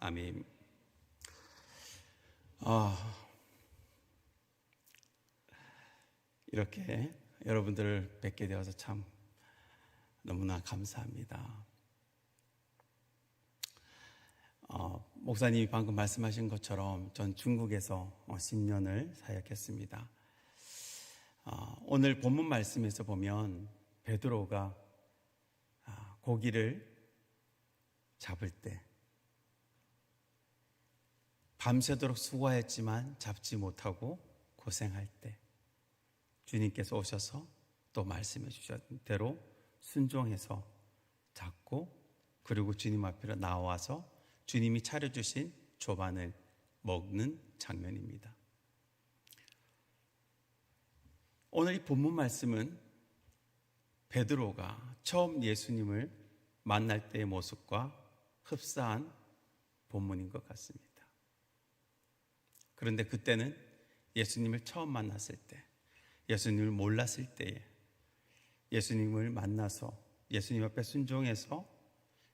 아멘. 이렇게 여러분들을 뵙게 되어서 참 너무나 감사합니다. 목사님이 방금 말씀하신 것처럼 전 중국에서 10년을 사역했습니다. 오늘 본문 말씀에서 보면 베드로가 고기를 잡을 때 밤새도록 수고하였지만 잡지 못하고 고생할 때 주님께서 오셔서 또 말씀해 주신 대로 순종해서 잡고, 그리고 주님 앞으로 나와서 주님이 차려주신 조반을 먹는 장면입니다. 오늘 이 본문 말씀은 베드로가 처음 예수님을 만날 때의 모습과 흡사한 본문인 것 같습니다. 그런데 그때는 예수님을 처음 만났을 때, 예수님을 몰랐을 때에 예수님을 만나서 예수님 앞에 순종해서,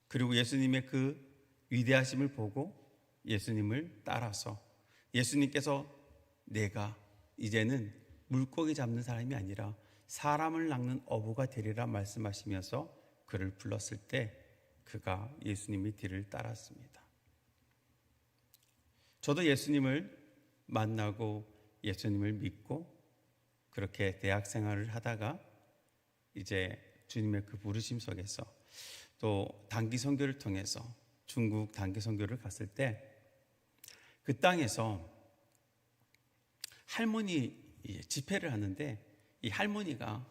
그리고 예수님의 그 위대하심을 보고 예수님을 따라서 예수님께서 내가 이제는 물고기 잡는 사람이 아니라 사람을 낚는 어부가 되리라 말씀하시면서 그를 불렀을 때 그가 예수님의 뒤를 따랐습니다. 저도 예수님을 만나고 예수님을 믿고 그렇게 대학 생활을 하다가 이제 주님의 그 부르심 속에서 또 단기 선교를 통해서 중국 단기 선교를 갔을 때 그 땅에서 할머니 집회를 하는데 이 할머니가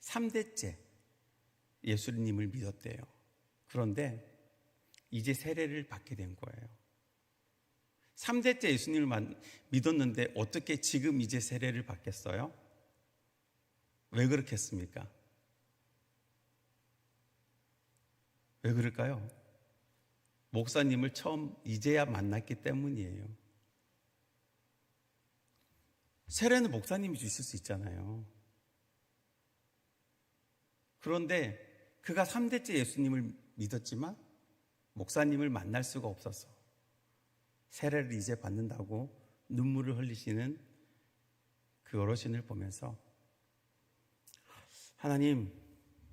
3대째 예수님을 믿었대요. 그런데 이제 세례를 받게 된 거예요. 3대째 예수님을 믿었는데 어떻게 지금 이제 세례를 받겠어요? 왜 그렇겠습니까? 왜 그럴까요? 목사님을 처음 이제야 만났기 때문이에요. 세례는 목사님이 주실 수 있잖아요. 그런데 그가 3대째 예수님을 믿었지만 목사님을 만날 수가 없어서 세례를 이제 받는다고 눈물을 흘리시는 그 어르신을 보면서 하나님,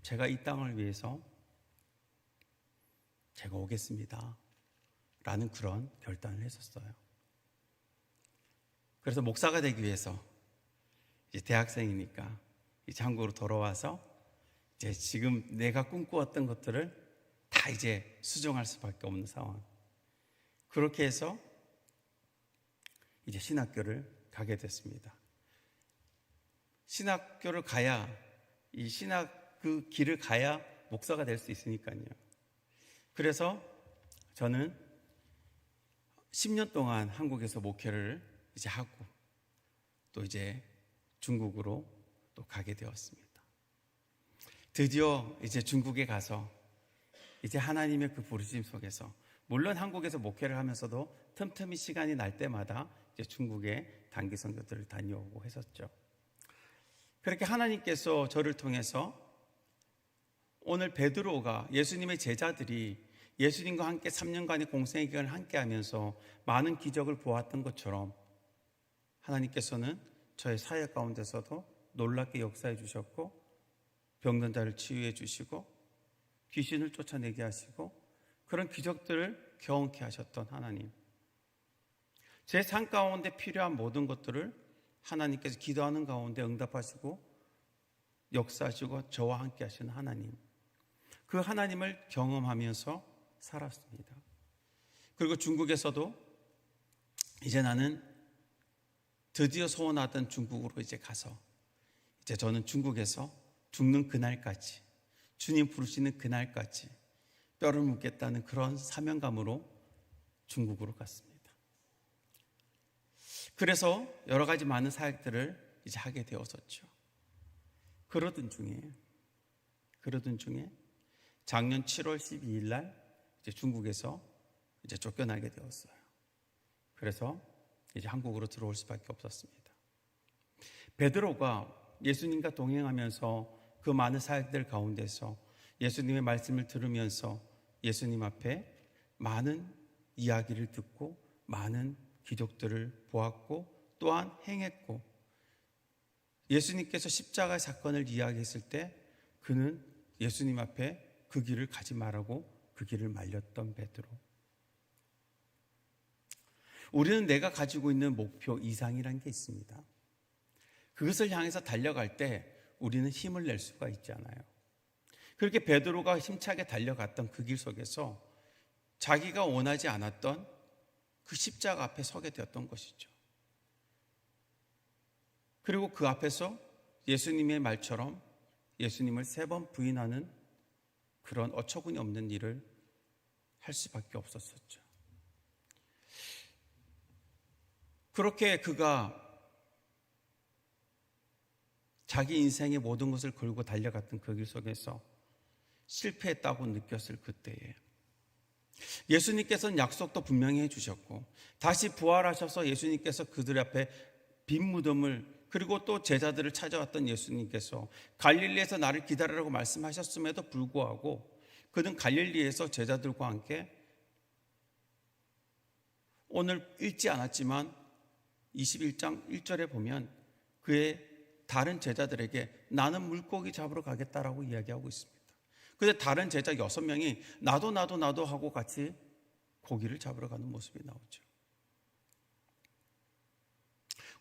제가 이 땅을 위해서 제가 오겠습니다 라는 그런 결단을 했었어요. 그래서 목사가 되기 위해서 이제 대학생이니까 이제 한국으로 돌아와서 이제 지금 내가 꿈꾸었던 것들을 다 이제 수정할 수밖에 없는 상황. 그렇게 해서 이제 신학교를 가게 됐습니다. 신학교를 가야, 이 신학 그 길을 가야 목사가 될 수 있으니까요. 그래서 저는 10년 동안 한국에서 목회를 이제 하고 또 이제 중국으로 또 가게 되었습니다. 드디어 이제 중국에 가서 이제 하나님의 그 부르심 속에서, 물론 한국에서 목회를 하면서도 틈틈이 시간이 날 때마다 이제 중국에 단기 선교들을 다녀오고 했었죠. 그렇게 하나님께서 저를 통해서 오늘 베드로가, 예수님의 제자들이 예수님과 함께 3년간의 공생의 기간을 함께 하면서 많은 기적을 보았던 것처럼 하나님께서는 저의 사역 가운데서도 놀랍게 역사해 주셨고, 병든 자를 치유해 주시고 귀신을 쫓아내게 하시고 그런 기적들을 경험케 하셨던 하나님, 제 삶 가운데 필요한 모든 것들을 하나님께서 기도하는 가운데 응답하시고 역사하시고 저와 함께 하시는 하나님, 그 하나님을 경험하면서 살았습니다. 그리고 중국에서도 이제 나는 드디어 소원하던 중국으로 이제 가서 이제 저는 중국에서 죽는 그날까지, 주님 부르시는 그날까지 뼈를 묻겠다는 그런 사명감으로 중국으로 갔습니다. 그래서 여러 가지 많은 사역들을 이제 하게 되었었죠. 그러던 중에 작년 7월 12일 날 이제 중국에서 이제 쫓겨나게 되었어요. 그래서 이제 한국으로 들어올 수밖에 없었습니다. 베드로가 예수님과 동행하면서 그 많은 사역들 가운데서 예수님의 말씀을 들으면서 예수님 앞에 많은 이야기를 듣고 많은 기적들을 보았고 또한 행했고, 예수님께서 십자가의 사건을 이야기했을 때 그는 예수님 앞에 그 길을 가지 말라고 그 길을 말렸던 베드로. 우리는 내가 가지고 있는 목표 이상이라는 게 있습니다. 그것을 향해서 달려갈 때 우리는 힘을 낼 수가 있잖아요. 그렇게 베드로가 힘차게 달려갔던 그 길 속에서 자기가 원하지 않았던 그 십자가 앞에 서게 되었던 것이죠. 그리고 그 앞에서 예수님의 말처럼 예수님을 3번 부인하는 그런 어처구니 없는 일을 할 수밖에 없었었죠. 그렇게 그가 자기 인생의 모든 것을 걸고 달려갔던 그 길 속에서 실패했다고 느꼈을 그때에 예수님께서는 약속도 분명히 해주셨고, 다시 부활하셔서 예수님께서 그들 앞에 빈 무덤을, 그리고 또 제자들을 찾아왔던 예수님께서 갈릴리에서 나를 기다리라고 말씀하셨음에도 불구하고 그는 갈릴리에서 제자들과 함께 오늘 읽지 않았지만 21장 1절에 보면 그의 다른 제자들에게 나는 물고기 잡으러 가겠다라고 이야기하고 있습니다. 그런데 다른 제자 6명이 나도 하고 같이 고기를 잡으러 가는 모습이 나오죠.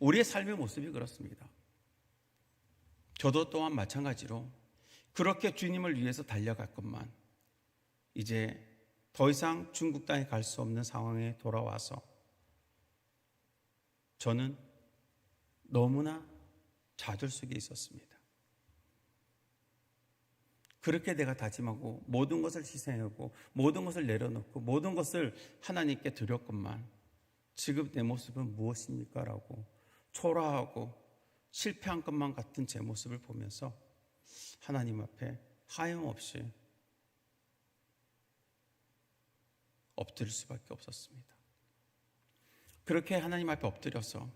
우리의 삶의 모습이 그렇습니다. 저도 또한 마찬가지로 그렇게 주님을 위해서 달려갈 것만, 이제 더 이상 중국 땅에 갈 수 없는 상황에 돌아와서 저는 너무나 좌절 속에 있었습니다. 그렇게 내가 다짐하고 모든 것을 희생하고 모든 것을 내려놓고 모든 것을 하나님께 드렸건만 지금 내 모습은 무엇입니까? 라고 초라하고 실패한 것만 같은 제 모습을 보면서 하나님 앞에 하염없이 엎드릴 수밖에 없었습니다. 그렇게 하나님 앞에 엎드려서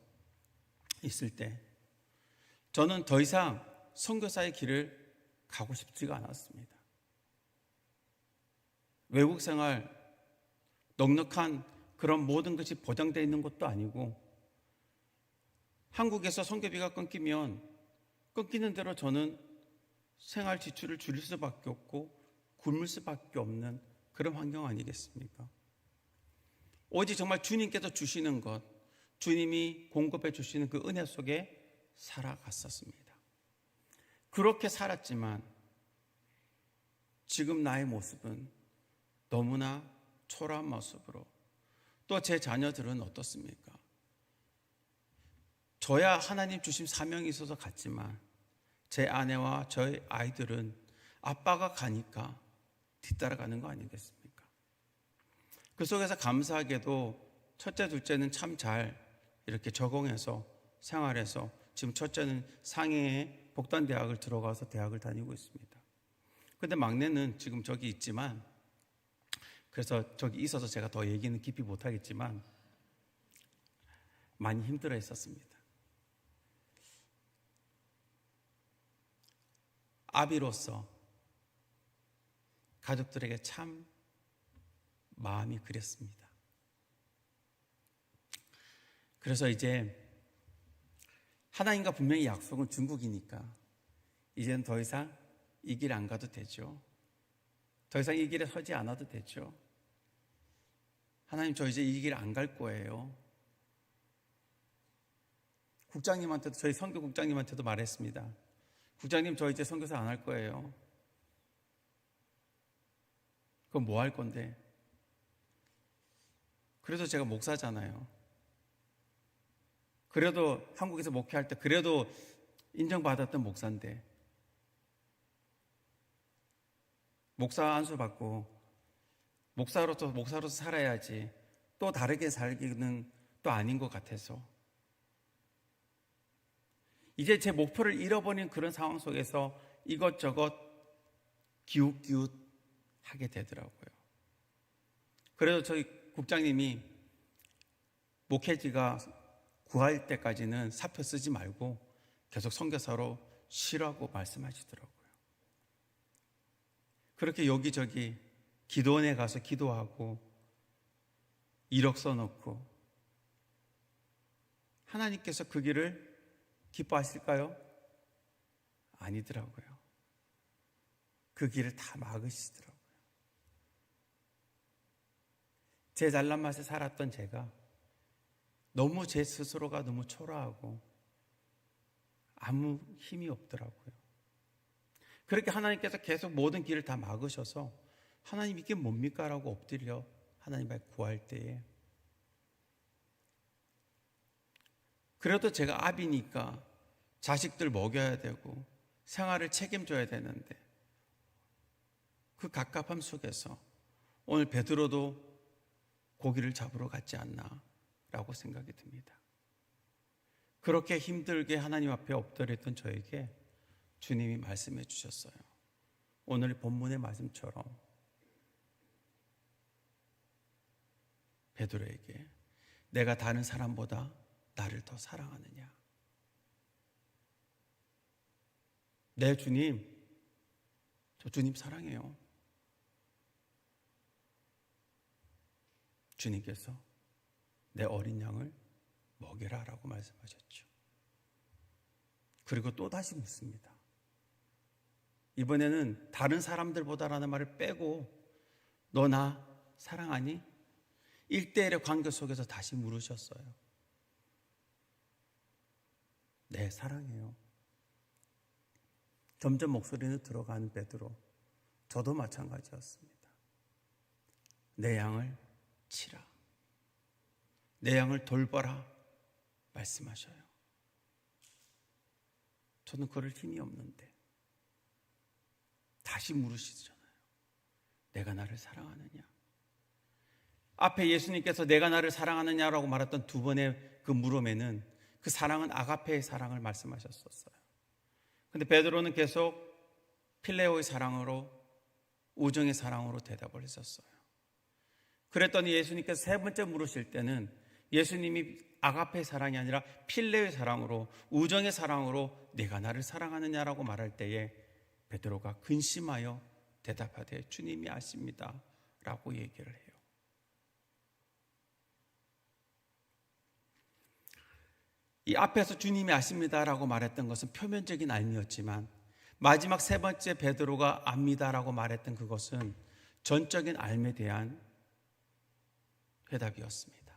있을 때 저는 더 이상 선교사의 길을 가고 싶지가 않았습니다. 외국 생활, 넉넉한 그런 모든 것이 보장되어 있는 것도 아니고, 한국에서 선교비가 끊기면 끊기는 대로 저는 생활 지출을 줄일 수밖에 없고 굶을 수밖에 없는 그런 환경 아니겠습니까? 오직 정말 주님께서 주시는 것, 주님이 공급해 주시는 그 은혜 속에 살아갔었습니다. 그렇게 살았지만 지금 나의 모습은 너무나 초라한 모습으로, 또 제 자녀들은 어떻습니까? 저야 하나님 주신 사명이 있어서 갔지만 제 아내와 저희 아이들은 아빠가 가니까 뒤따라가는 거 아니겠습니까? 그 속에서 감사하게도 첫째, 둘째는 참 잘 이렇게 적응해서 생활해서 지금 첫째는 상해에 복단대학을 들어가서 대학을 다니고 있습니다. 그런데 막내는 지금 저기 있지만, 그래서 저기 있어서 제가 더 얘기는 깊이 못하겠지만 많이 힘들어 했었습니다. 아비로서 가족들에게 참 마음이 그랬습니다. 그래서 이제 하나님과 분명히 약속은 중국이니까 이제는 더 이상 이 길 안 가도 되죠. 더 이상 이 길에 서지 않아도 되죠. 하나님, 저 이제 이 길 안 갈 거예요. 국장님한테도, 저희 선교 국장님한테도 말했습니다. 국장님, 저 이제 선교사 안 할 거예요. 그럼 뭐 할 건데? 그래도 제가 목사잖아요. 그래도 한국에서 목회할 때 그래도 인정받았던 목사인데, 목사 안수 받고 목사로서 살아야지 또 다르게 살기는 또 아닌 것 같아서 이제 제 목표를 잃어버린 그런 상황 속에서 이것저것 기웃기웃 하게 되더라고요. 그래서 저희 국장님이 목회지가 구할 때까지는 사표 쓰지 말고 계속 선교사로 쉬라고 말씀하시더라고요. 그렇게 여기저기 기도원에 가서 기도하고 1억 써놓고 하나님께서 그 길을 기뻐하실까요? 아니더라고요. 그 길을 다 막으시더라고요. 제 잘난 맛에 살았던 제가 너무 제 스스로가 너무 초라하고 아무 힘이 없더라고요. 그렇게 하나님께서 계속 모든 길을 다 막으셔서 하나님 이게 뭡니까? 라고 엎드려 하나님 앞에 구할 때에 그래도 제가 아비니까 자식들 먹여야 되고 생활을 책임져야 되는데 그 갑갑함 속에서 오늘 베드로도 고기를 잡으러 갔지 않나 라고 생각이 듭니다. 그렇게 힘들게 하나님 앞에 엎드렸던 저에게 주님이 말씀해 주셨어요. 오늘 본문의 말씀처럼 베드로에게 내가 다른 사람보다 나를 더 사랑하느냐? 네, 주님, 저 주님 사랑해요. 주님께서 내 어린 양을 먹여라 라고 말씀하셨죠. 그리고 또 다시 묻습니다. 이번에는 다른 사람들보다라는 말을 빼고 너 나 사랑하니? 1대1의 관계 속에서 다시 물으셨어요. 네, 사랑해요. 점점 목소리는 들어가는 베드로. 저도 마찬가지였습니다. 내 양을 치라. 내 양을 돌봐라. 말씀하셔요. 저는 그럴 힘이 없는데 다시 물으시잖아요. 내가 나를 사랑하느냐? 앞에 예수님께서 내가 나를 사랑하느냐라고 말했던 두 번의 그 물음에는 그 사랑은 아가페의 사랑을 말씀하셨었어요. 근데 베드로는 계속 필레오의 사랑으로, 우정의 사랑으로 대답을 했었어요. 그랬더니 예수님께서 세 번째 물으실 때는 예수님이 아가페의 사랑이 아니라 필레오의 사랑으로, 우정의 사랑으로 내가 나를 사랑하느냐라고 말할 때에 베드로가 근심하여 대답하되 주님이 아십니다 라고 얘기를 해요. 이 앞에서 주님이 아십니다라고 말했던 것은 표면적인 알미였지만 마지막 세 번째 베드로가 압니다라고 말했던 그것은 전적인 알미에 대한 회답이었습니다.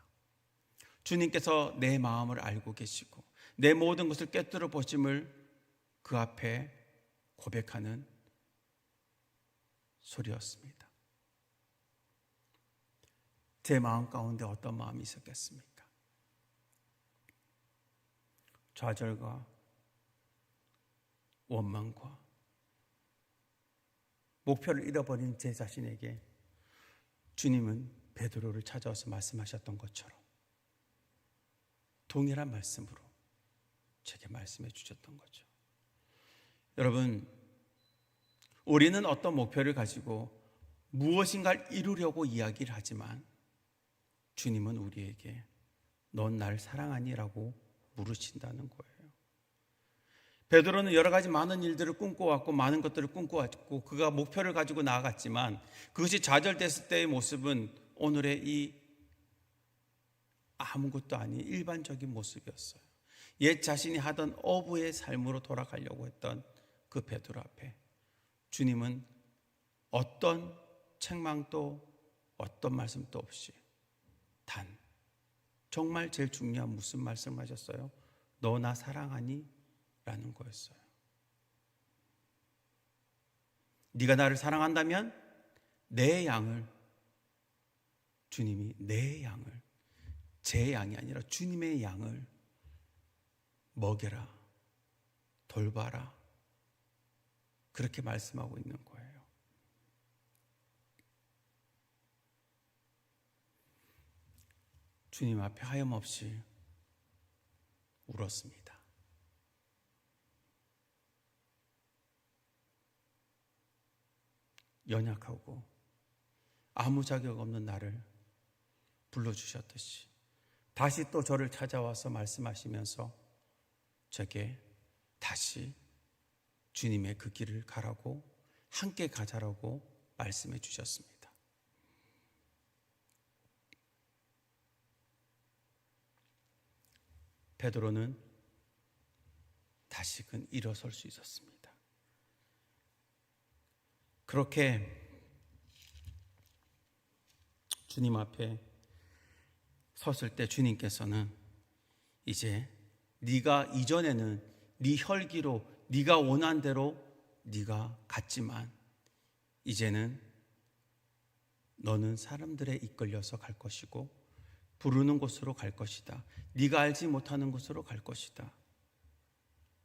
주님께서 내 마음을 알고 계시고 내 모든 것을 꿰뚫어 보심을 그 앞에 고백하는 소리였습니다. 제 마음 가운데 어떤 마음이 있었겠습니까? 좌절과 원망과 목표를 잃어버린 제 자신에게 주님은 베드로를 찾아와서 말씀하셨던 것처럼 동일한 말씀으로 제게 말씀해 주셨던 거죠. 여러분, 우리는 어떤 목표를 가지고 무엇인가를 이루려고 이야기를 하지만 주님은 우리에게 넌 날 사랑하니? 라고 물으신다는 거예요. 베드로는 여러 가지 많은 일들을 꿈꿔왔고 많은 것들을 꿈꿔왔고 그가 목표를 가지고 나아갔지만 그것이 좌절됐을 때의 모습은 오늘의 이 아무것도 아닌 일반적인 모습이었어요. 옛 자신이 하던 어부의 삶으로 돌아가려고 했던 그 베드로 앞에 주님은 어떤 책망도 어떤 말씀도 없이 단 정말 제일 중요한 무슨 말씀하셨어요? 너 나 사랑하니? 라는 거였어요. 네가 나를 사랑한다면 내 양을, 주님이 내 양을, 제 양이 아니라 주님의 양을 먹여라, 돌봐라, 그렇게 말씀하고 있는 거예요. 주님 앞에 하염없이 울었습니다. 연약하고 아무 자격 없는 나를 불러주셨듯이 다시 또 저를 찾아와서 말씀하시면서 제게 다시 주님의 그 길을 가라고, 함께 가자라고 말씀해 주셨습니다. 베드로는 다시금 일어설 수 있었습니다. 그렇게 주님 앞에 섰을 때 주님께서는 이제 네가 이전에는 네 혈기로 네가 원한 대로 네가 갔지만 이제는 너는 사람들에 이끌려서 갈 것이고 부르는 곳으로 갈 것이다. 네가 알지 못하는 곳으로 갈 것이다.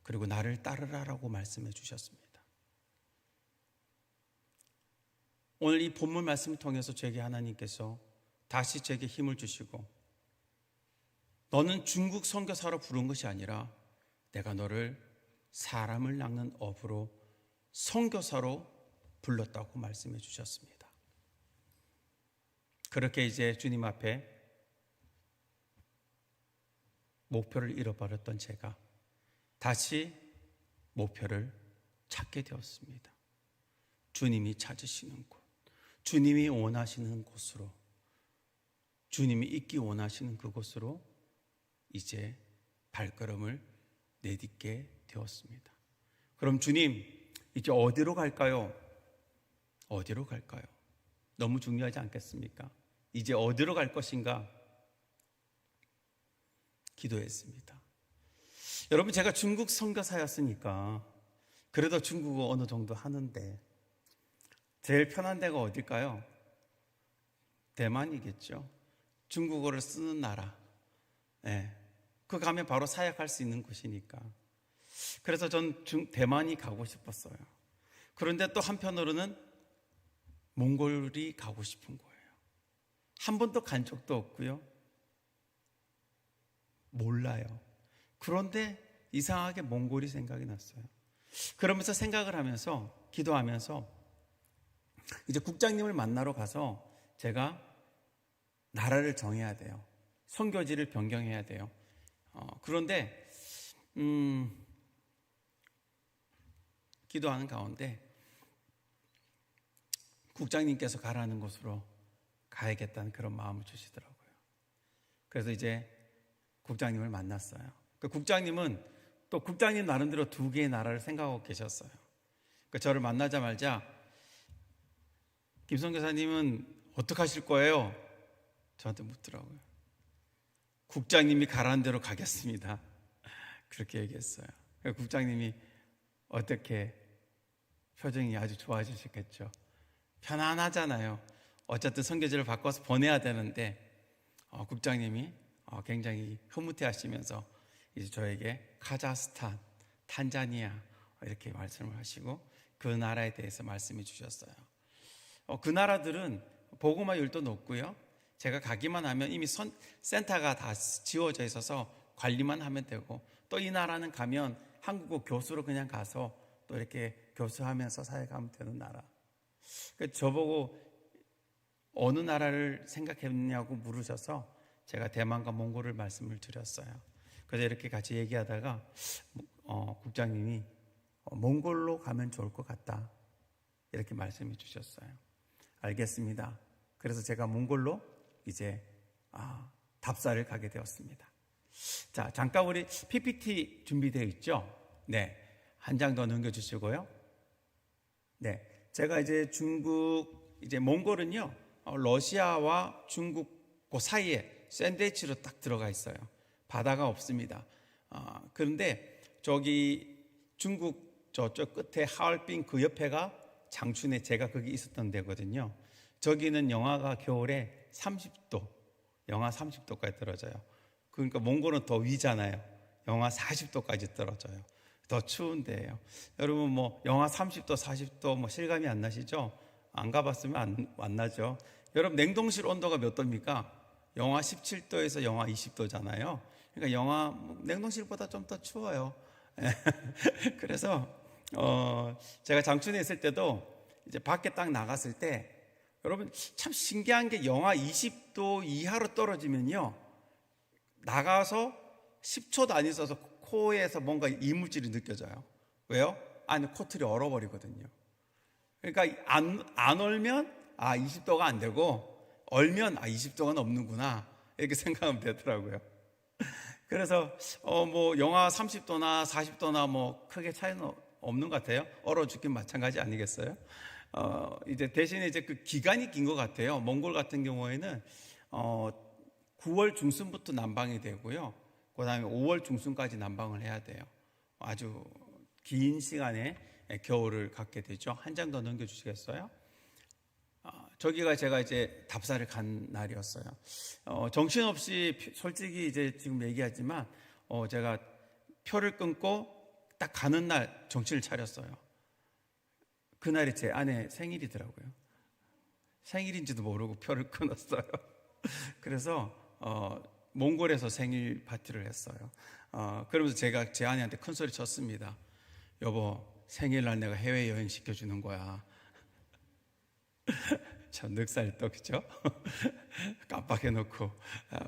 그리고 나를 따르라라고 말씀해 주셨습니다. 오늘 이 본문 말씀을 통해서 제게 하나님께서 다시 제게 힘을 주시고 너는 중국 선교사로 부른 것이 아니라 내가 너를 사람을 낚는 업으로 선교사로 불렀다고 말씀해 주셨습니다. 그렇게 이제 주님 앞에 목표를 잃어버렸던 제가 다시 목표를 찾게 되었습니다. 주님이 찾으시는 곳, 주님이 원하시는 곳으로, 주님이 있기 원하시는 그곳으로 이제 발걸음을 내딛게 되었습니다. 그럼 주님, 이제 어디로 갈까요? 어디로 갈까요? 너무 중요하지 않겠습니까? 이제 어디로 갈 것인가? 기도했습니다. 여러분, 제가 중국 선교사였으니까 그래도 중국어 어느 정도 하는데 제일 편한 데가 어딜까요? 대만이겠죠. 중국어를 쓰는 나라. 네. 그 가면 바로 사역할 수 있는 곳이니까. 그래서 전 대만이 가고 싶었어요. 그런데 또 한편으로는 몽골이 가고 싶은 거예요. 한 번도 간 적도 없고요. 몰라요. 그런데 이상하게 몽골이 생각이 났어요. 그러면서 생각을 하면서 기도하면서 이제 국장님을 만나러 가서 제가 나라를 정해야 돼요. 선교지를 변경해야 돼요. 그런데 기도하는 가운데 국장님께서 가라는 곳으로 가야겠다는 그런 마음을 주시더라고요. 그래서 이제 국장님을 만났어요. 그 국장님은 또 국장님 나름대로 두 개의 나라를 생각하고 계셨어요. 그 저를 만나자마자 김성 교사님은 어떻게 하실 거예요? 저한테 묻더라고요. 국장님이 가라는 대로 가겠습니다. 그렇게 얘기했어요. 국장님이 어떻게 표정이 아주 좋아지셨겠죠. 편안하잖아요. 어쨌든 선교지를 바꿔서 보내야 되는데 국장님이 굉장히 흐뭇해 하시면서 이제 저에게 카자흐스탄, 탄자니아 이렇게 말씀을 하시고 그 나라에 대해서 말씀해 주셨어요. 그 나라들은 복음화율도 높고요. 제가 가기만 하면 이미 센터가 다 지어져 있어서 관리만 하면 되고 또 이 나라는 가면 한국어 교수로 그냥 가서 또 이렇게 교수하면서 사역하면 되는 나라. 저보고 어느 나라를 생각했냐고 물으셔서 제가 대만과 몽골을 말씀을 드렸어요. 그래서 이렇게 같이 얘기하다가 국장님이 몽골로 가면 좋을 것 같다 이렇게 말씀해 주셨어요. 알겠습니다. 그래서 제가 몽골로 이제 답사를 가게 되었습니다. 자, 잠깐 우리 PPT 준비되어 있죠? 네, 한 장 더 넘겨주시고요. 네, 제가 이제 이제 몽골은요, 러시아와 중국 그 사이에 샌드위치로 딱 들어가 있어요. 바다가 없습니다. 그런데 저기 중국 저쪽 끝에 하얼빈 그 옆에가 장춘에 제가 거기 있었던 데거든요. 저기는 영하가 겨울에 30도, 영하 30도까지 떨어져요. 그러니까 몽골은 더 위잖아요. 영하 40도까지 떨어져요. 더 추운 데예요. 여러분 뭐 영하 30도, 40도 뭐 실감이 안 나시죠? 안 가봤으면 안 나죠. 여러분 냉동실 온도가 몇 도입니까? 영하 17도에서 영하 20도잖아요. 그러니까 냉동실보다 좀 더 추워요. 그래서 제가 장춘에 있을 때도 이제 밖에 딱 나갔을 때 여러분 참 신기한 게 영하 20도 이하로 떨어지면요 나가서 10초도 안 있어서 코에서 뭔가 이물질이 느껴져요. 왜요? 안에 코틀이 얼어버리거든요. 그러니까 안 얼면 20도가 안 되고 얼면 20도가 넘는구나 이렇게 생각하면 되더라고요. 그래서 뭐 영하 30도나 40도나 뭐 크게 차이는 없는 것 같아요. 얼어 죽긴 마찬가지 아니겠어요? 이제 대신에 이제 그 기간이 긴 것 같아요. 몽골 같은 경우에는 9월 중순부터 난방이 되고요. 그다음에 5월 중순까지 난방을 해야 돼요. 아주 긴 시간에 겨울을 갖게 되죠. 한 장 더 넘겨주시겠어요? 저기가 제가 이제 답사를 간 날이었어요. 정신없이 솔직히 이제 지금 얘기하지만 제가 표를 끊고 딱 가는 날 정신을 차렸어요. 그날이 제 아내 생일이더라고요. 생일인지도 모르고 표를 끊었어요. 그래서 몽골에서 생일 파티를 했어요. 그러면서 제가 제 아내한테 큰 소리 쳤습니다. 여보, 생일날 내가 해외여행 시켜주는 거야. 참 늑살떡이죠. 깜빡해놓고.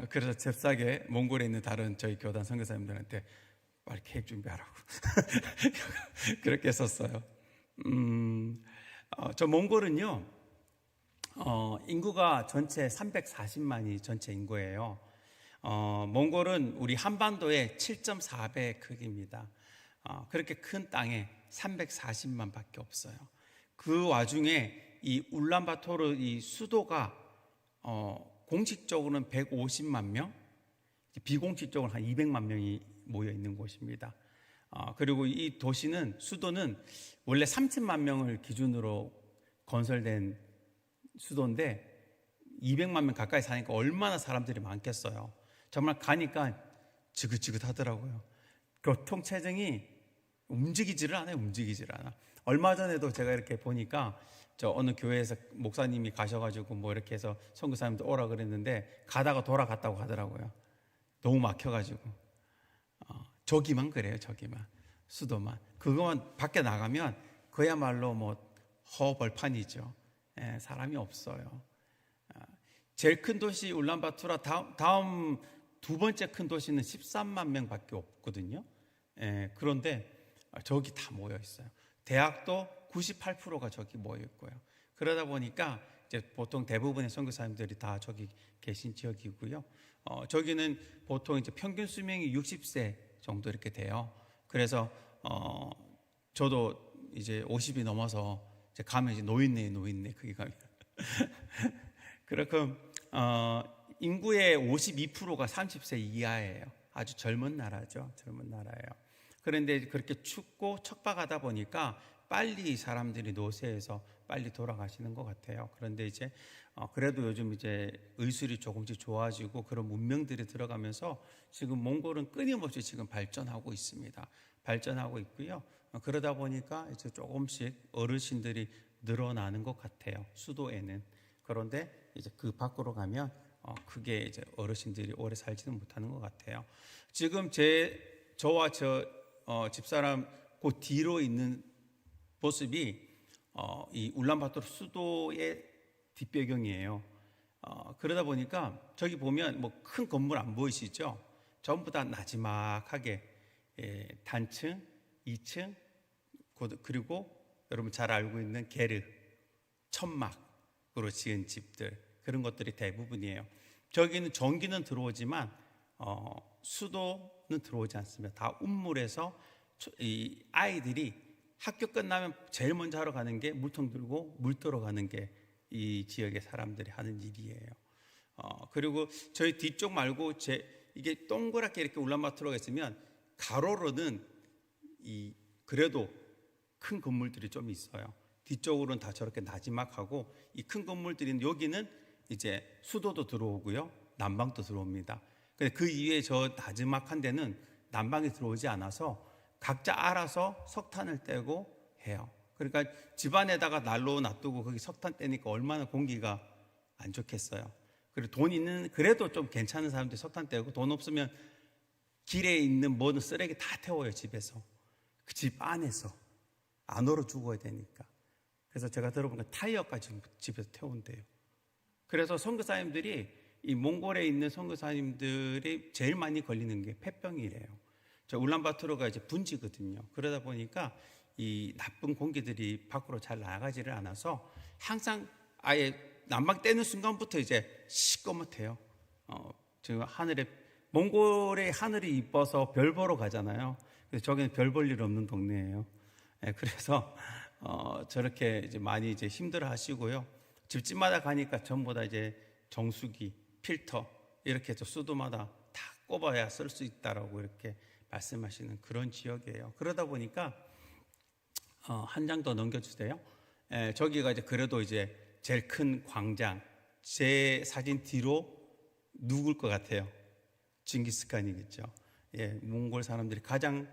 그래서 잽싸게 몽골에 있는 다른 저희 교단 선교사님들한테 빨리 케이크 준비하라고 그렇게 했었어요. 저 몽골은요, 인구가 전체 340만이 전체 인구예요. 몽골은 우리 한반도의 7.4배 크기입니다. 그렇게 큰 땅에 340만 밖에 없어요. 그 와중에 이 울란바토르 이 수도가 공식적으로는 150만 명, 비공식적으로 한 200만 명이 모여 있는 곳입니다. 그리고 이 도시는 수도는 원래 30만 명을 기준으로 건설된 수도인데 200만 명 가까이 사니까 얼마나 사람들이 많겠어요. 정말 가니까 지긋지긋하더라고요. 교통체증이 움직이지를 않아요. 얼마 전에도 제가 이렇게 보니까 저 어느 교회에서 목사님이 가셔가지고 뭐 이렇게 해서 선교사님들 오라 그랬는데 가다가 돌아갔다고 하더라고요. 너무 막혀가지고. 저기만 그래요. 저기만. 수도만. 그거만 밖에 나가면 그야말로 뭐 허벌판이죠. 사람이 없어요. 제일 큰 도시 울란바토르 다음 두 번째 큰 도시는 13만 명밖에 없거든요. 그런데 저기 다 모여 있어요. 대학도 98%가 저기 모여 있고요. 그러다 보니까 이제 보통 대부분의 선교사님들이 다 저기 계신 지역이고요. 저기는 보통 이제 평균 수명이 60세 정도 이렇게 돼요. 그래서 저도 이제 50이 넘어서 이제 가면 이제 노인네 그게 가면 그렇고 인구의 52%가 30세 이하예요. 아주 젊은 나라죠. 젊은 나라예요. 그런데 그렇게 춥고 척박하다 보니까 빨리 사람들이 노쇠해서 빨리 돌아가시는 것 같아요. 그런데 이제 그래도 요즘 이제 의술이 조금씩 좋아지고 그런 문명들이 들어가면서 지금 몽골은 끊임없이 지금 발전하고 있습니다. 발전하고 있고요. 그러다 보니까 이제 조금씩 어르신들이 늘어나는 것 같아요. 수도에는. 그런데 이제 그 밖으로 가면 크게 이제 어르신들이 오래 살지는 못하는 것 같아요. 지금 저와 저 집사람 그 뒤로 있는 모습이 이 울란바토르 수도의 뒷배경이에요. 그러다 보니까 저기 보면 뭐 큰 건물 안 보이시죠? 전부 다 나지막하게 단층, 2층 그리고 여러분 잘 알고 있는 게르, 천막으로 지은 집들 그런 것들이 대부분이에요. 저기는 전기는 들어오지만 수도는 들어오지 않습니다. 다 운물에서 이 아이들이 학교 끝나면 제일 먼저 하러 가는 게 물통 들고 물 떠러 가는 게 이 지역의 사람들이 하는 일이에요. 그리고 저희 뒤쪽 말고 이게 동그랗게 이렇게 울란바토르가 있으면 가로로는 그래도 큰 건물들이 좀 있어요. 뒤쪽으로는 다 저렇게 나지막하고 이 큰 건물들은 여기는 이제 수도도 들어오고요, 난방도 들어옵니다. 근데 그 이외에 저 나지막한 데는 난방이 들어오지 않아서 각자 알아서 석탄을 떼고 해요. 그러니까 집안에다가 난로 놔두고 거기 석탄 떼니까 얼마나 공기가 안 좋겠어요. 그리고 돈 있는 그래도 좀 괜찮은 사람들이 석탄 떼고 돈 없으면 길에 있는 모든 쓰레기 다 태워요. 집에서. 그 집 안에서 안 얼어 죽어야 되니까. 그래서 제가 들어보니까 타이어까지 집에서 태운대요. 그래서 선교사님들이 이 몽골에 있는 선교사님들이 제일 많이 걸리는 게 폐병이래요. 저 울란바토르가 이제 분지거든요. 그러다 보니까 이 나쁜 공기들이 밖으로 잘 나가지를 않아서 항상 아예 난방 떼는 순간부터 이제 시꺼멓대요. 지금 하늘에 몽골의 하늘이 이뻐서 별 보러 가잖아요. 그래서 저기는 별 볼 일 없는 동네예요. 그래서 저렇게 이제 많이 이제 힘들어 하시고요. 집집마다 가니까 전부 다 이제 정수기, 필터 이렇게 해서 수도마다 다 꼽아야 쓸 수 있다라고 이렇게 말씀하시는 그런 지역이에요. 그러다 보니까 한 장 더 넘겨주세요. 저기가 이제 그래도 이제 제일 큰 광장. 제 사진 뒤로 누굴 것 같아요? 징기스칸이겠죠. 몽골 사람들이 가장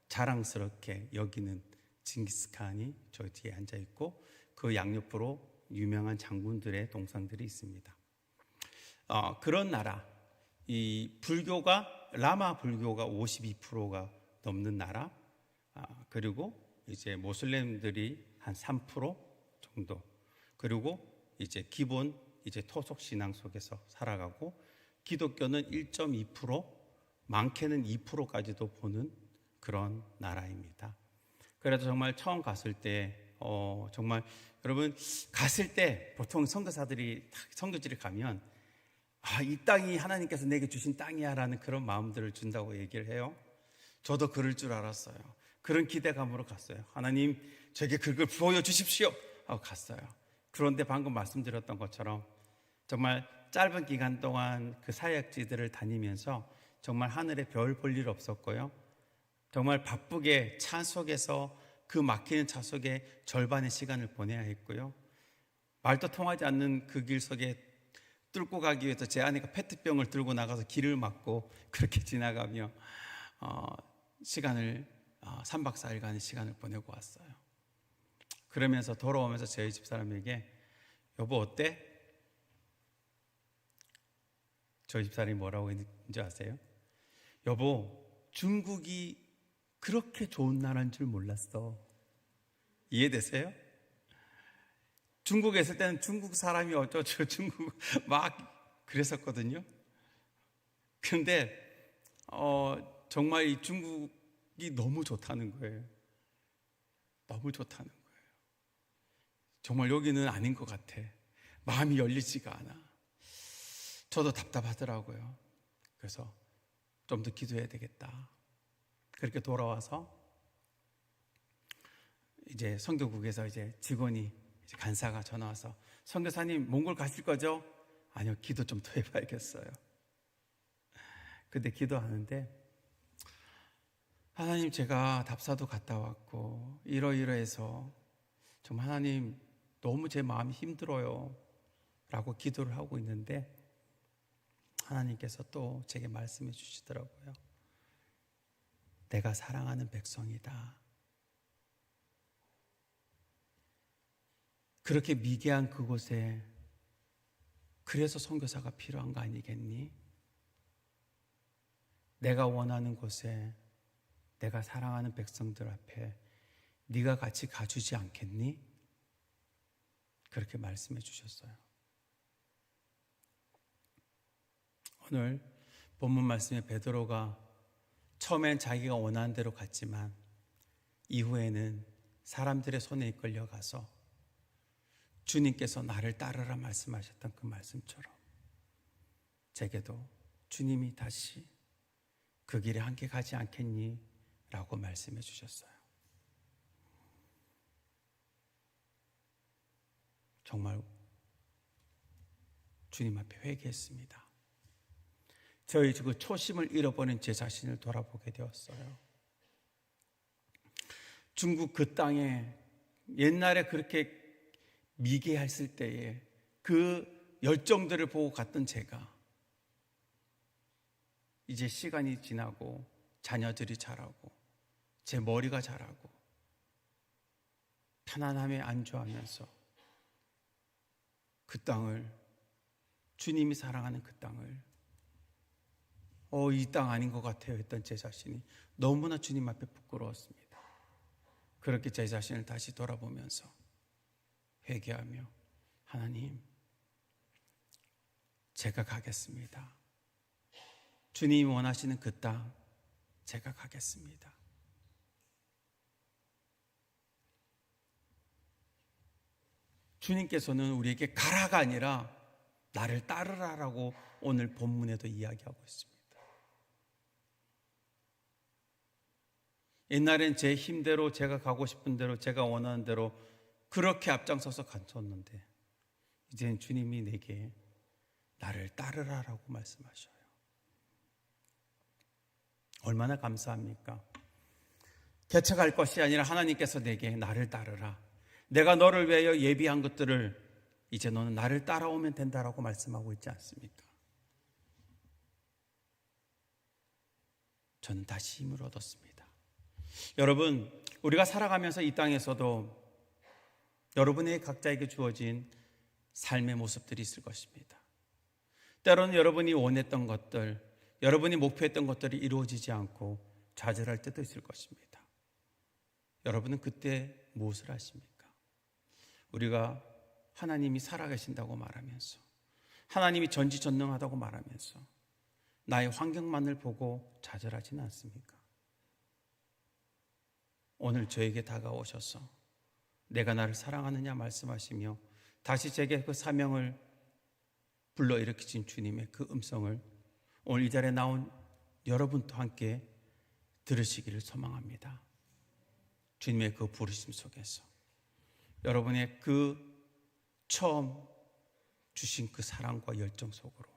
자랑스럽게 여기는 징기스칸이 저 뒤에 앉아 있고 그 양옆으로 유명한 장군들의 동상들이 있습니다. 그런 나라, 이 불교가 라마 불교가 52%가 넘는 나라, 그리고 이제 모슬렘들이 한 3% 정도, 그리고 이제 기본 이제 토속 신앙 속에서 살아가고 기독교는 1.2%, 많게는 2%까지도 보는 그런 나라입니다. 그래도 정말 처음 갔을 때 정말 여러분 갔을 때 보통 선교사들이 선교지를 가면 이 땅이 하나님께서 내게 주신 땅이야라는 그런 마음들을 준다고 얘기를 해요. 저도 그럴 줄 알았어요. 그런 기대감으로 갔어요. 하나님 저에게 그걸 보여주십시오 하고 갔어요. 그런데 방금 말씀드렸던 것처럼 정말 짧은 기간 동안 그 사역지들을 다니면서 정말 하늘에 별 볼 일 없었고요. 정말 바쁘게 차 속에서 그 막히는 차 속에 절반의 시간을 보내야 했고요. 말도 통하지 않는 그 길 속에 뚫고 가기 위해서 제 아내가 페트병을 들고 나가서 길을 막고 그렇게 지나가며 시간을 3박 4일간의 시간을 보내고 왔어요. 그러면서 돌아오면서 저희 집사람에게 여보 어때? 저희 집사람이 뭐라고 했는지 아세요? 여보 중국이 그렇게 좋은 나라인 줄 몰랐어. 이해되세요? 중국에 있을 때는 중국 사람이 어쩌죠 중국 막 그랬었거든요. 그런데 정말 이 중국이 너무 좋다는 거예요. 너무 좋다는 거예요. 정말 여기는 아닌 것 같아. 마음이 열리지가 않아. 저도 답답하더라고요. 그래서 좀 더 기도해야 되겠다. 그렇게 돌아와서 이제 선교국에서 이제 직원이 이제 간사가 전화 와서 선교사님 몽골 가실 거죠? 아니요, 기도 좀 더 해봐야겠어요. 근데 기도하는데 하나님 제가 답사도 갔다 왔고 이러이러해서 정말 하나님 너무 제 마음이 힘들어요 라고 기도를 하고 있는데 하나님께서 또 제게 말씀해 주시더라고요. 내가 사랑하는 백성이다. 그렇게 미개한 그곳에 그래서 선교사가 필요한 거 아니겠니? 내가 원하는 곳에 내가 사랑하는 백성들 앞에 네가 같이 가주지 않겠니? 그렇게 말씀해 주셨어요. 오늘 본문 말씀에 베드로가 처음엔 자기가 원하는 대로 갔지만 이후에는 사람들의 손에 이끌려가서 주님께서 나를 따르라 말씀하셨던 그 말씀처럼 제게도 주님이 다시 그 길에 함께 가지 않겠니? 라고 말씀해 주셨어요. 정말 주님 앞에 회개했습니다. 저희 그 초심을 잃어버린 제 자신을 돌아보게 되었어요. 중국 그 땅에 옛날에 그렇게 미개했을 때에 그 열정들을 보고 갔던 제가 이제 시간이 지나고 자녀들이 자라고 제 머리가 자라고 편안함에 안주하면서 그 땅을 주님이 사랑하는 그 땅을 이 땅 아닌 것 같아요 했던 제 자신이 너무나 주님 앞에 부끄러웠습니다. 그렇게 제 자신을 다시 돌아보면서 회개하며 하나님 제가 가겠습니다. 주님이 원하시는 그 땅 제가 가겠습니다. 주님께서는 우리에게 가라가 아니라 나를 따르라라고 오늘 본문에도 이야기하고 있습니다. 옛날엔 제 힘대로, 제가 가고 싶은 대로, 제가 원하는 대로 그렇게 앞장서서 갔었는데 이제는 주님이 내게 나를 따르라라고 말씀하셔요. 얼마나 감사합니까? 개척할 것이 아니라 하나님께서 내게 나를 따르라, 내가 너를 위하여 예비한 것들을 이제 너는 나를 따라오면 된다라고 말씀하고 있지 않습니까? 저는 다시 힘을 얻었습니다. 여러분, 우리가 살아가면서 이 땅에서도 여러분의 각자에게 주어진 삶의 모습들이 있을 것입니다. 때로는 여러분이 원했던 것들, 여러분이 목표했던 것들이 이루어지지 않고 좌절할 때도 있을 것입니다. 여러분은 그때 무엇을 하십니까? 우리가 하나님이 살아계신다고 말하면서, 하나님이 전지전능하다고 말하면서 나의 환경만을 보고 좌절하지는 않습니까? 오늘 저에게 다가오셔서 내가 나를 사랑하느냐 말씀하시며 다시 제게 그 사명을 불러일으키신 주님의 그 음성을 오늘 이 자리에 나온 여러분도 함께 들으시기를 소망합니다. 주님의 그 부르심 속에서 여러분의 그 처음 주신 그 사랑과 열정 속으로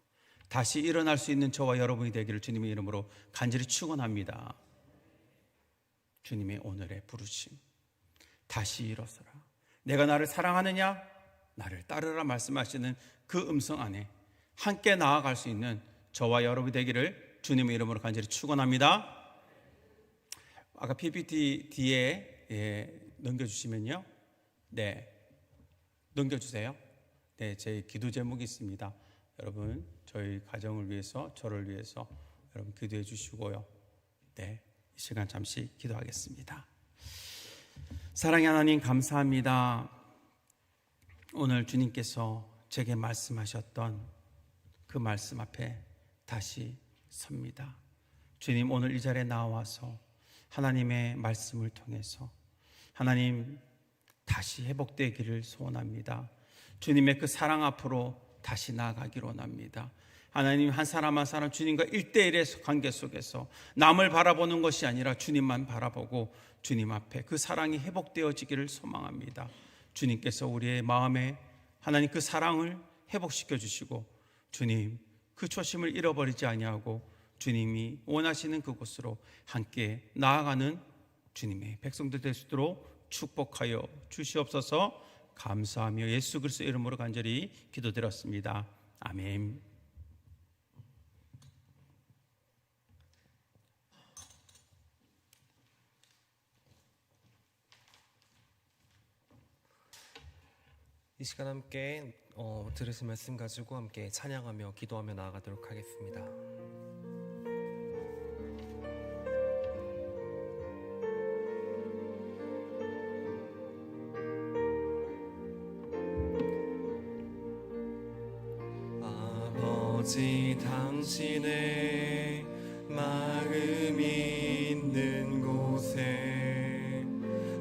다시 일어날 수 있는 저와 여러분이 되기를 주님의 이름으로 간절히 축원합니다. 주님의 오늘의 부르심, 다시 일어서라, 내가 나를 사랑하느냐, 나를 따르라 말씀하시는 그 음성 안에 함께 나아갈 수 있는 저와 여러분이 되기를 주님의 이름으로 간절히 축원합니다. 아까 PPT 뒤에 넘겨주시면요, 네, 넘겨주세요. 네, 제 기도 제목이 있습니다. 여러분, 저희 가정을 위해서, 저를 위해서 여러분 기도해 주시고요. 네, 이 시간 잠시 기도하겠습니다. 사랑의 하나님, 감사합니다. 오늘 주님께서 제게 말씀하셨던 그 말씀 앞에 다시 섭니다. 주님, 오늘 이 자리에 나와서 하나님의 말씀을 통해서 하나님 다시 회복되기를 소원합니다. 주님의 그 사랑 앞으로 다시 나아가기를 원합니다. 하나님, 한 사람 한 사람 주님과 1대1의 관계 속에서 남을 바라보는 것이 아니라 주님만 바라보고 주님 앞에 그 사랑이 회복되어지기를 소망합니다. 주님께서 우리의 마음에 하나님 그 사랑을 회복시켜 주시고 주님 그 초심을 잃어버리지 아니하고 주님이 원하시는 그곳으로 함께 나아가는 주님의 백성들 될 수 있도록 축복하여 주시옵소서. 감사하며 예수 그리스도의 이름으로 간절히 기도드렸습니다. 아멘. 이 시간 함께 들으신 말씀 가지고 함께 찬양하며 기도하며 나아가도록 하겠습니다. 아버지, 당신의 마음이 있는 곳에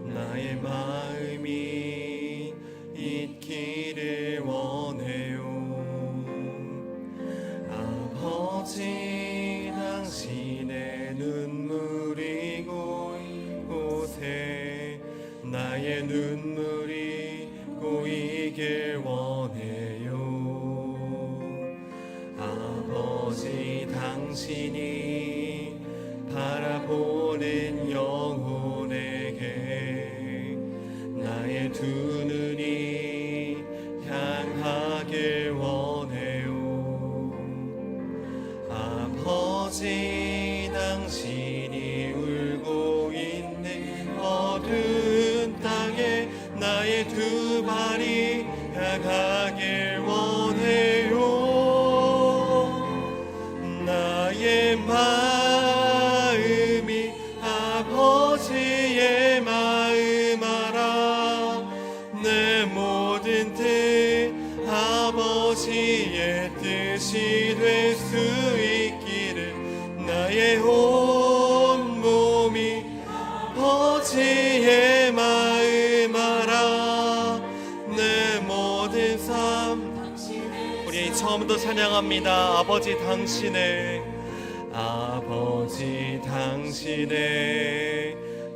나의 마음이 있기를 원해요. 아버지, 당신의 눈물이 고인 곳에 나의 눈물이 고이길 원해요. 아버지, 당신이 바라보는 영혼에게 나의 두 눈이 향하길 원해요. 아버지, 당신이 울고 있는 어두운 땅에 나의 두 발이 향하길 원해요. 나의 마음이 아버지의 마음 알아. 내 모든 뜻 아버지의 뜻이 될 수 있기를 나의 온 몸이 아버지의 마음 알아. 내 모든 삶 우리 처음부터 찬양합니다. 아버지, 당신의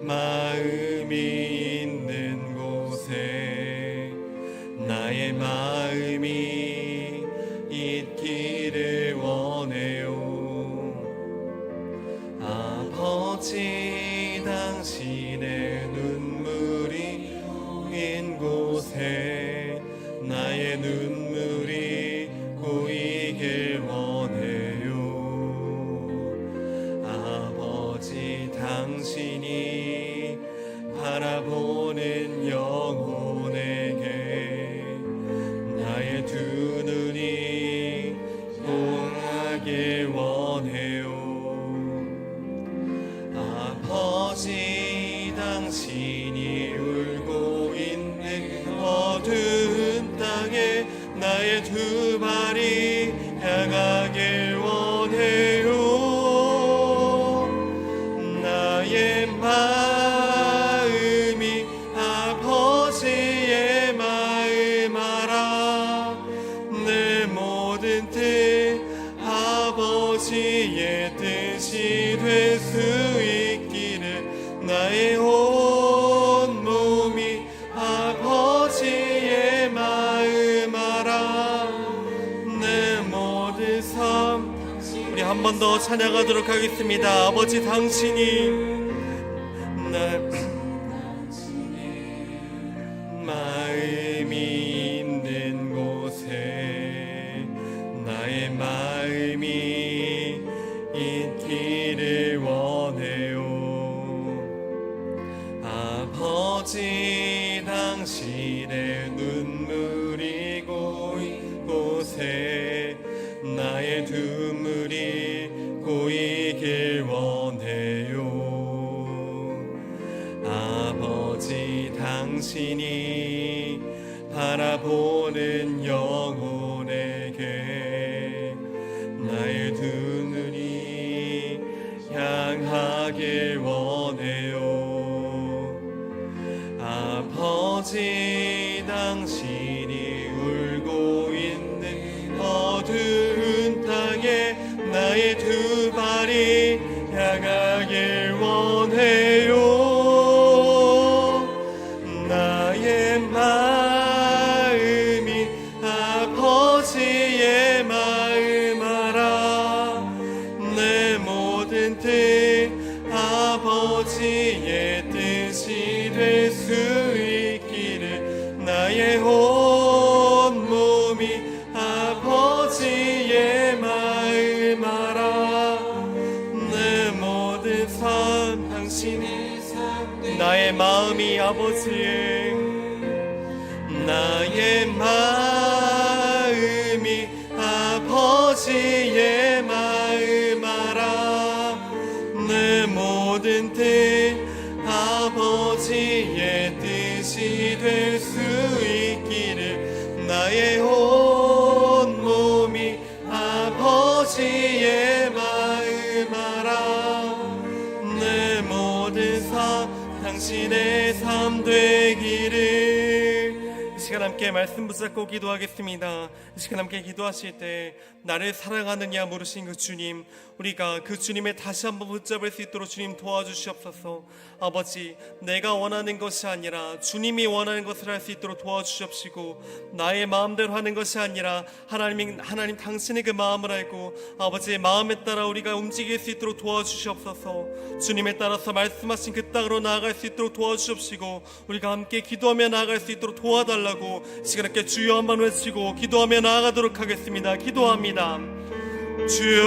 마음이 있는 곳에 나의 마음이 있기를 원해요. 아버지 당신의 눈물이 고인 곳에 나의 눈물이 고이길 원해요. 아버지 당신이 바라보는 영혼에게 나의 두 눈이 봉하길 원해요. 아버지 당신이 울고 있는 어두운 땅에 나의 두 발이 향하길 원해요. 나의 마음이 아버지의 마음 알아. 내 모든 뜻 아버지의 뜻이 될 수 있기를 나의 온 몸이 아버지의 마음 알아. 내 모든 삶 우리 한 번 더 찬양하도록 하겠습니다. 아버지 당신이 나 마음이 있는 곳에 나의 마음이 있기를 원해요. 아버지 당신의 눈물이 고인 곳에 나의 눈물이 고이길 원해요. 아버지 당신이 바라보는 영혼에게 나의 두 눈이 향하길 원해요. 아버지 당신이 울고 있는 어두운 땅에 나의 두 발이 향하길 원해요. 나의 마음이 아버지의 마음 알아. 내 모든 뜻 아버지의 뜻이 될 수 있기를 나의 온 몸이 아버지의 마음 알아. 내 모든 삶 당신의 나의 마음이 아버지의 나의 마음이 아버지의 마음 알아. 내 모든 뜻 아버지의 뜻이 될 수 있기를 나의 온 몸이 아버지의 마음 알아. 내 모든 삶 당신의 삶 되기를. 이 시간 함께 말씀 붙잡고 기도하겠습니다. 이 시간 함께 기도하실 때 나를 사랑하느냐 물으신 그 주님, 우리가 그 주님을 다시 한번 붙잡을 수 있도록 주님 도와주시옵소서. 아버지, 내가 원하는 것이 아니라 주님이 원하는 것을 할 수 있도록 도와주시옵시고, 나의 마음대로 하는 것이 아니라 하나님 당신의 그 마음을 알고 아버지의 마음에 따라 우리가 움직일 수 있도록 도와주시옵소서. 주님에 따라서 말씀하신 그 땅으로 나아갈 수 있도록 도와주시옵시고, 우리가 함께 기도하며 나아갈 수 있도록 도와달라고 시간에 주여 한번 외치고 기도하며 나아가도록 하겠습니다. 기도합니다. 주여,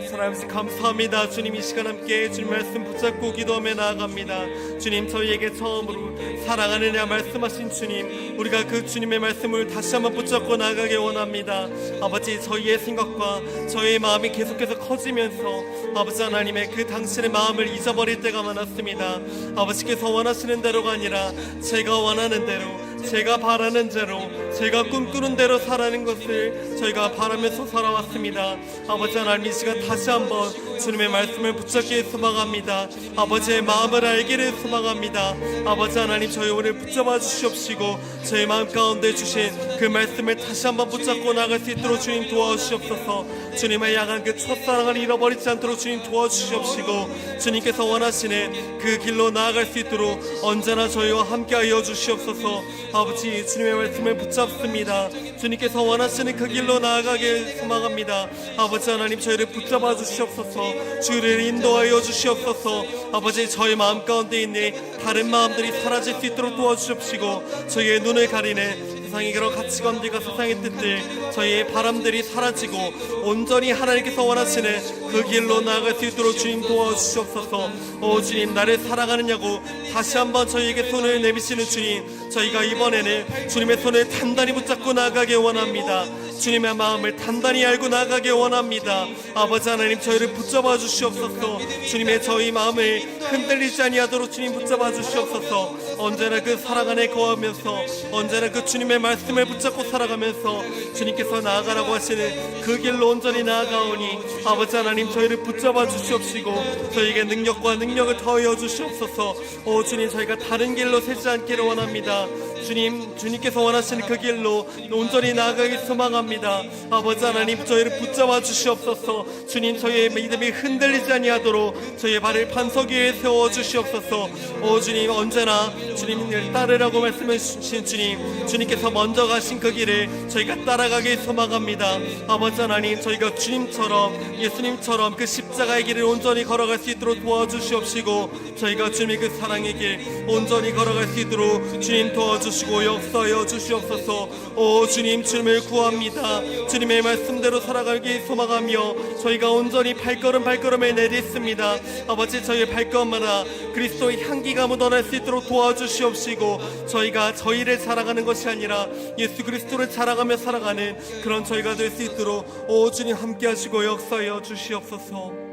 사랑하면서 감사합니다. 주님, 이 시간 함께 주님 말씀 붙잡고 기도하며 나아갑니다. 주님, 저희에게 처음으로 사랑하느냐 말씀하신 주님, 우리가 그 주님의 말씀을 다시 한번 붙잡고 나아가길 원합니다. 아버지, 저희의 생각과 저희의 마음이 계속해서 커지면서 아버지 하나님의 그 당신의 마음을 잊어버릴 때가 많았습니다. 아버지께서 원하시는 대로가 아니라 제가 원하는 대로, 제가 바라는 대로, 저희가 꿈꾸는 대로 살아가는 것을 저희가 바라면서 살아왔습니다. 아버지 하나님, 이 시간 다시 한번 주님의 말씀을 붙잡기에 소망합니다. 아버지의 마음을 알기를 소망합니다. 아버지 하나님, 저희 오늘 붙잡아 주시옵시고 저희 마음 가운데 주신 그 말씀을 다시 한번 붙잡고 나갈 수 있도록 주님 도와주시옵소서. 주님의 향한 그 첫사랑을 잃어버리지 않도록 주님 도와주시옵시고, 주님께서 원하시는 그 길로 나아갈 수 있도록 언제나 저희와 함께하여 주시옵소서. 아버지, 주님의 말씀을 붙잡습니다. 주님께서 원하시는 그 길로 나아가길 소망합니다. 아버지 하나님, 저희를 붙잡아 주시옵소서. 주를 인도하여 주시옵소서. 아버지, 저희 마음 가운데 있는 다른 마음들이 사라질 수 있도록 도와주시옵시고, 저희의 눈을 가리는 세상의 그런 가치관들과 세상의 뜻들, 저희의 바람들이 사라지고 온전히 하나님께서 원하시는 그 길로 나아갈 수 있도록 주님 도와주시옵소서. 오 주님, 나를 사랑하느냐고 다시 한번 저희에게 손을 내미시는 주님, 저희가 이번에는 주님의 손을 단단히 붙잡고 나아가길 원합니다. 주님의 마음을 단단히 알고 나아가길 원합니다. 아버지 하나님, 저희를 붙잡아 주시옵소서. 주님의 저희 마음을 흔들리지 아니하도록 주님 붙잡아 주시옵소서. 언제나 그 사랑 안에 거하면서, 언제나 그 주님의 말씀을 붙잡고 살아가면서 주님께서 나아가라고 하시는 그 길로 온전히 나아가오니, 아버지 하나님, 저희를 붙잡아 주시옵시고 저희에게 능력과 능력을 더하여 주시옵소서. 오 주님, 저희가 다른 길로 새지 않기를 원합니다. 주님, 주님께서 원하시는 그 길로 온전히 나아가기 소망합니다. 아버지 하나님, 저희를 붙잡아 주시옵소서. 주님, 저희의 믿음이 흔들리지 아니하도록 저희의 발을 반석 위에 세워 주시옵소서. 오 주님, 언제나 주님을 따르라고 말씀해 주신 주님, 주님께서 먼저 가신 그 길을 저희가 따라가길 소망합니다. 아버지 하나님, 저희가 주님처럼, 예수님처럼 그 십자가의 길을 온전히 걸어갈 수 있도록 도와주시옵시고, 저희가 주님의 그 사랑의 길 온전히 걸어갈 수 있도록 주님 도와주시고 역사하여 주시옵소서. 오 주님, 주님을 구합니다. 주님의 말씀대로 살아가길 소망하며 저희가 온전히 발걸음에 내딛습니다. 아버지, 저희의 발걸음마다 그리스도의 향기가 묻어날 수 있도록 도와주시옵시고, 저희가 저희를 자랑하는 것이 아니라 예수 그리스도를 자랑하며 살아가는 그런 저희가 될 수 있도록 오 주님 함께 하시고 역사하여 주시옵소서.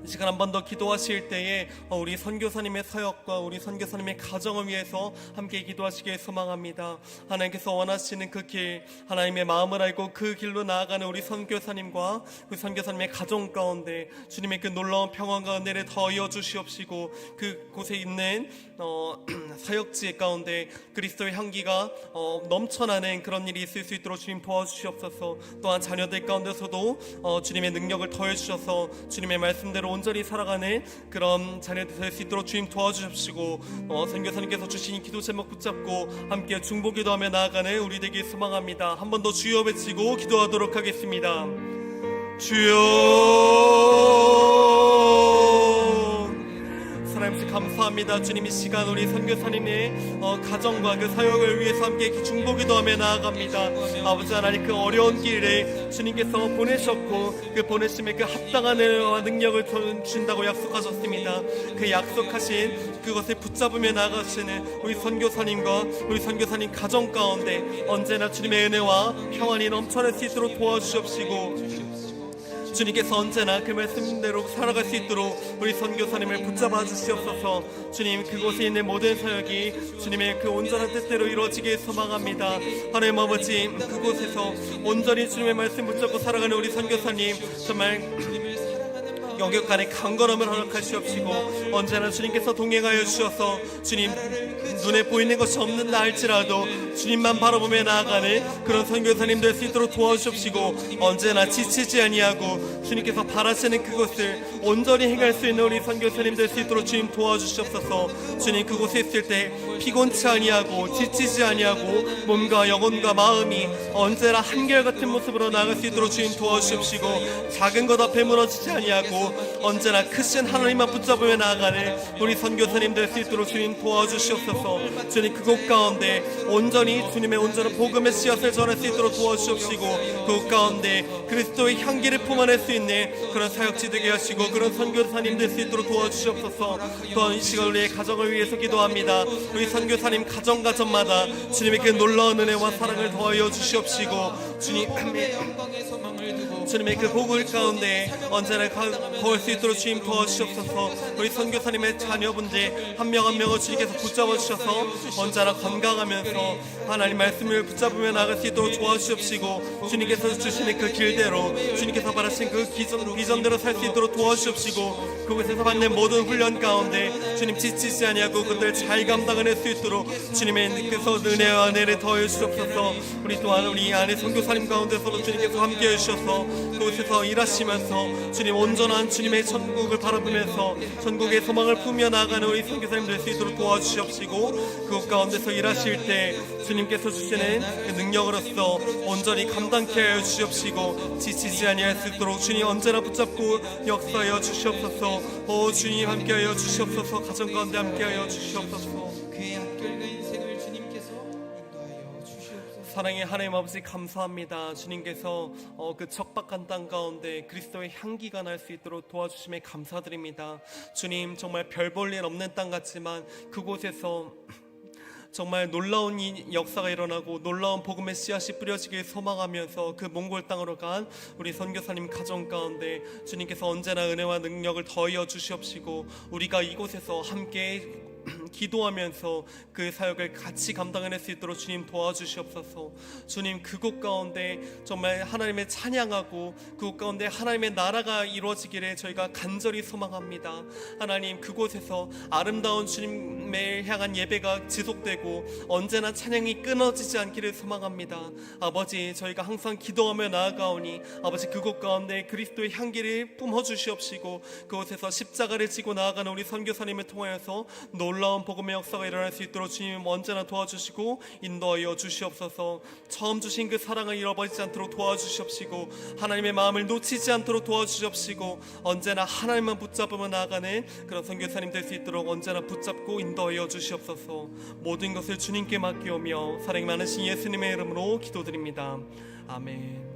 이 시간 한 번 더 기도하실 때에 우리 선교사님의 사역과 우리 선교사님의 가정을 위해서 함께 기도하시길 소망합니다. 하나님께서 원하시는 그 길, 하나님의 마음을 알고 그 길로 나아가는 우리 선교사님과 그 선교사님의 가정 가운데 주님의 그 놀라운 평안과 은혜를 더하여 주시옵시고, 그곳에 있는 사역지 가운데 그리스도의 향기가 넘쳐나는 그런 일이 있을 수 있도록 주님 도와주시옵소서. 또한 자녀들 가운데서도 주님의 능력을 더해 주셔서 주님의 말씀대로 온전히 살아가는 그런 자녀들 될 수 있도록 주님 도와주십시고, 선교사님께서 주신 기도 제목 붙잡고 함께 중보기도하며 나아가는 우리 되길 소망합니다. 한 번 더 주여 외치고 기도하도록 하겠습니다. 주여, 하나님 감사합니다. 주님, 이 시간 우리 선교사님의 가정과 그 사역을 위해서 함께 중보기도하며 나아갑니다. 아버지 하나님, 그 어려운 길에 주님께서 보내셨고 그 보내심에 그 합당한 은혜와 능력을 주신다고 약속하셨습니다. 그 약속하신 그것을 붙잡으며 나아가시는 우리 선교사님과 우리 선교사님 가정 가운데 언제나 주님의 은혜와 평안이 넘쳐날 수 있도록 도와주시옵시고, 주님께서 언제나 그 말씀대로 살아갈 수 있도록 우리 선교사님을 붙잡아 주시옵소서. 주님, 그곳에 있는 모든 사역이 주님의 그 온전한 뜻대로 이루어지길 소망합니다. 하나님 아버지, 그곳에서 온전히 주님의 말씀 붙잡고 살아가는 우리 선교사님, 정말 영역 간의 강건함을 허락하시옵시고, 언제나 주님께서 동행하여 주셔서 주님 눈에 보이는 것이 없는다 할지라도 주님만 바라보며 나아가는 그런 선교사님 될 수 있도록 도와주십시고, 언제나 지치지 아니하고 주님께서 바라시는 그것을 온전히 행할 수 있는 우리 선교사님 될 수 있도록 주님 도와주시옵소서. 주님, 그곳에 있을 때 피곤치 아니하고 지치지 아니하고 몸과 영혼과 마음이 언제나 한결같은 모습으로 나아갈 수 있도록 주님 도와주십시고, 작은 것 앞에 무너지지 아니하고 언제나 크신 하나님만 붙잡으며 나아가는 우리 선교사님 될 수 있도록 주님 도와주시옵소서. 주님, 그곳 가운데 온전히 주님의 온전한 복음의 씨앗을 전할 수 있도록 도와주시옵시고, 그곳 가운데 그리스도의 향기를 품어낼 수 있는 그런 사역지 되게 하시고 그런 선교사님 될 수 있도록 도와주시옵소서. 또한 이 시간 우리의 가정을 위해서 기도합니다. 우리 선교사님 가정마다 주님의 그 놀라운 은혜와 사랑을 더하여 주시옵시고, 주님의 주님의 그 복을 가운데 언제나 거할 수 있도록 주님 도와주시옵소서. 우리 선교사님의 자녀분들 한 명 한 명을 주님께서 붙잡아 주셔서 언제나 건강하면서 하나님 말씀을 붙잡으며 나갈 수 있도록 도와주시옵시고, 주님께서 주시는 그 길대로 주님께서 바라신 그 비전대로 살 수 있도록 도와주시옵시고, 그곳에서 받는 모든 훈련 가운데 주님 지치지 아니하고 그들 잘 감당해낼 수 있도록 주님께서 은혜와 은혜를 더해 주시옵소서. 우리 또한 우리 안에 선교사님 가운데서도 주님께서 함께 해주셔서 그곳에서 일하시면서 주님 온전한 주님의 천국을 바라보면서 천국의 소망을 품며 나아가는 우리 선교사님 될 수 있도록 도와주시옵시고, 그곳 가운데서 일하실 때 주님께서 주시는 그 능력으로서 온전히 감당케 하여 주시옵시고, 지치지 아니할 수 있도록 주님 언제나 붙잡고 역사하여 주시옵소서. 오 주님 함께하여 주시옵소서. 가정 가운데 함께하여 주시옵소서. 그의 한결과 인생을 주님께서 인도하여 주시옵소서. 사랑의 하나님 아버지 감사합니다. 주님께서 그 척박한 땅 가운데 그리스도의 향기가 날 수 있도록 도와주심에 감사드립니다. 주님 정말 별 볼 일 없는 땅 같지만 그곳에서 정말 놀라운 역사가 일어나고 놀라운 복음의 씨앗이 뿌려지길 소망하면서 그 몽골 땅으로 간 우리 선교사님 가정 가운데 주님께서 언제나 은혜와 능력을 더하여 주시옵시고, 우리가 이곳에서 함께 기도하면서 그 사역을 같이 감당해낼 수 있도록 주님 도와주시옵소서. 주님 그곳 가운데 정말 하나님의 찬양하고 그곳 가운데 하나님의 나라가 이루어지기를 저희가 간절히 소망합니다. 하나님 그곳에서 아름다운 주님을 향한 예배가 지속되고 언제나 찬양이 끊어지지 않기를 소망합니다. 아버지 저희가 항상 기도하며 나아가오니 아버지 그곳 가운데 그리스도의 향기를 뿜어주시옵시고, 그곳에서 십자가를 지고 나아가는 우리 선교사님을 통하여서 놀라운 복음의 역사가 일어날 수 있도록 주님 언제나 도와주시고 인도하여 주시옵소서. 처음 주신 그 사랑을 잃어버리지 않도록 도와주시옵시고, 하나님의 마음을 놓치지 않도록 도와주시옵시고, 언제나 하나님만 붙잡으며 나아가는 그런 선교사님 될 수 있도록 언제나 붙잡고 인도하여 주시옵소서. 모든 것을 주님께 맡기오며 사랑이 많으신 예수님의 이름으로 기도드립니다. 아멘.